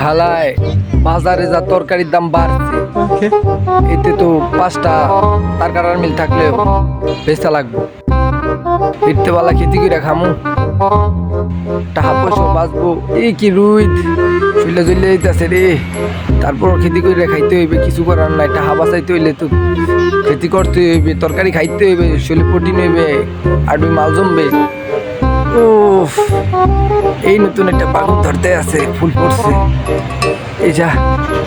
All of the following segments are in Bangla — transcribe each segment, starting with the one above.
হালায় বাজারে যা তরকারির দাম বাড়ছে, এতে তো 5টা তরকারির মিল থাকলে বেচা লাগবো। ফিরতে বেলা খেতে করে খামু, টাকা পয়সা বাঁচবো। এই কি রুইদ চুলে চলে যেতেছে রে, তারপর খেতে করে খাইতে হইবে, কিছু করার নাই। টাকা বাঁচাইতে হইলে তো খেতে করতে হইবে, তরকারি খাইতে হইবে, শরীরে প্রোটিন হইবে, আর মাল জমবে। উফ, এই নতুন একটা বাগুন ধরতে আছে, ফুল পড়ছে। এই যা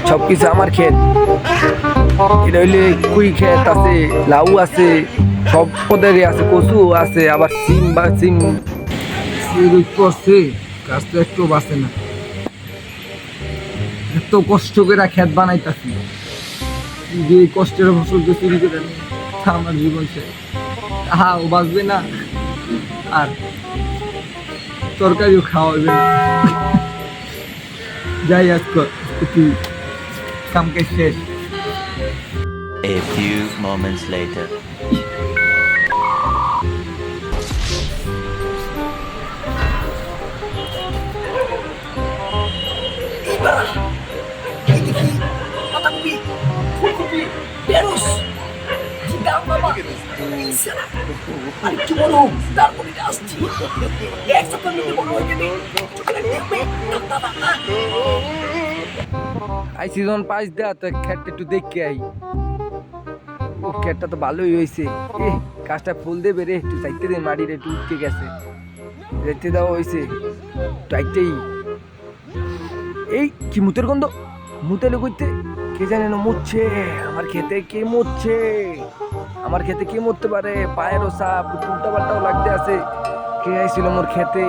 সবকিছু আমার ক্ষেত, এটা হইলে কুই ক্ষেত আছে, লাউ আছে, সব পদেরই আছে, কচু আছে, আবার সিম বা সিম করছে। গাছ তো একটু বাঁচে না, এত কষ্ট করে ক্ষেত বানাইতাছি, যে কষ্টের ফসল তো চুরি করে নেই, আমার জীবন শেষ। ও বাঁচবে না, আর তরকারিও খাওয়াবে না। যাই আজকে কামকে শেষ। A few moments later. I season 5 দেয়া তো খেটটা একটু দেখে আই। ও খেটটা তো ভালোই হয়েছে। গাছটা ফুল দেবে রে, একটু চাইতে দে, মাটির একটু উঠতে গেছে, রেতে দেওয়া হয়েছে টাইটেই। এই কি মুতের গন্ধ, মুতেলে করতে কে জানে না মরছে। আমার খেতে কে মরছে, আমার খেতে কে মরতে পারে? পায়েরও সাপ, উল্টা পাল্টাও লাগতে আছে। কে আইছিল মোর খেতে?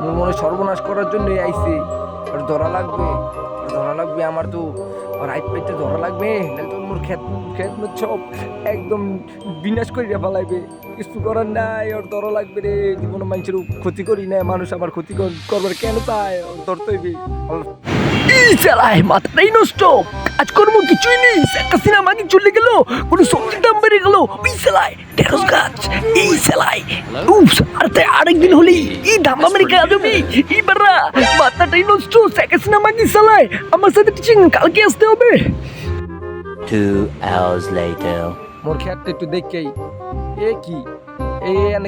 মোর মনে সর্বনাশ করার জন্য আইছে। আর ধরা লাগবে, ধরা লাগবে, আমার তো রাইট পাইতে ধরা লাগবে, নাহলে তো মোর খেত সব একদম বিনাশ করে ফেলাইবে। কিছু করার নাই, ওর ধরা লাগবে রে। জীবনে মানুষের ক্ষতি করি না, মানুষ আমার ক্ষতি করবার কেন চায়? ওর ধরতে হইবে। চালায় মাথাটাই নষ্ট, কাজকর্ম কিছুই নেই। একটা সিনেমা কি চলে গেল, কোনো সবজির দাম বেড়ে গেল, ওই সেলাই ঢেঁড়স গাছ, এই সেলাই আর তাই আরেকদিন হলেই এই দাম আমেরিকা যাবি। এইবার মাথাটাই নষ্ট, একটা সিনেমা কি চালায়। আমার সাথে টিচিং কালকে আসতে হবে। 2 hours later. মোর খেতটা একটু দেখেই, এ কি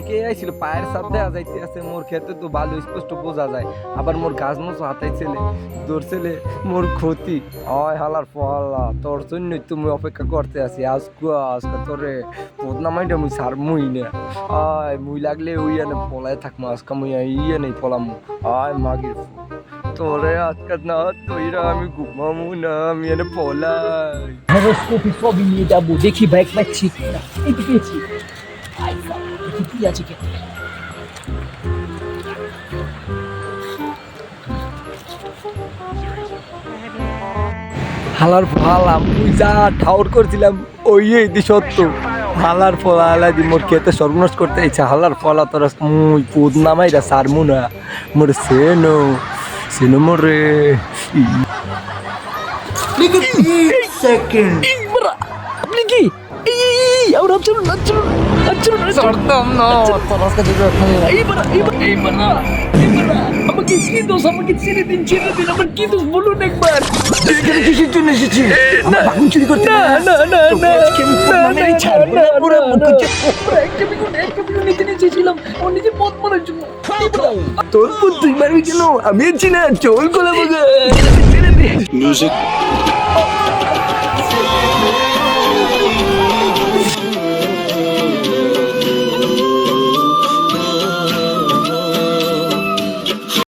কে আইছিল? পায়ের সাপ দেওয়া যাইতে আছে। মোর খেতে তো ভালো স্পষ্ট বোঝা যায়। আবার মোর গাছ মতো হাতাই ছেলে দৌড়ছেলে, মোর ক্ষতি হয়। হালার ফলা, তোর জন্যই তুমি অপেক্ষা করতে আছি। আজকে তোরে বদনামাইটা মুই সার মুই না। আয় মুই লাগলে ওই এনে পলায় থাকবো। আজকে মুই ইয়ে নেই পলাম। আয় মাগির তোরে আজকে না তৈরা আমি ঘুমামু না, আমি এনে পলাই। হরোস্কোপি সবই নিয়ে যাবো, দেখি ব্যাগ পাচ্ছি কিনা। এই তো পেয়েছি, দেখি কি আছে কে। হালার ফল আমি যা ঠাউর করছিলাম ওই দি সত্য। হালার ফল আলাদি মোর খেতে সর্বনাশ করতে ইচ্ছা। হালার ফলা তোর মুই পুদ নামাইরা সারমু না। মোর সেনো মোরে সেকেন্ড আপনি কি আমাকে ছেড়ে দোষ, আমাকে ছেড়ে দিন, ছেড়ে দিন। আমার কি দোষ বলুন একবার। এখানে কিসের জন্য এসেছি? আমার বাগুন চুরি করতে? না না না না, তোর তুই মারবি কেন? আমি আছি না, চল গোলা Music.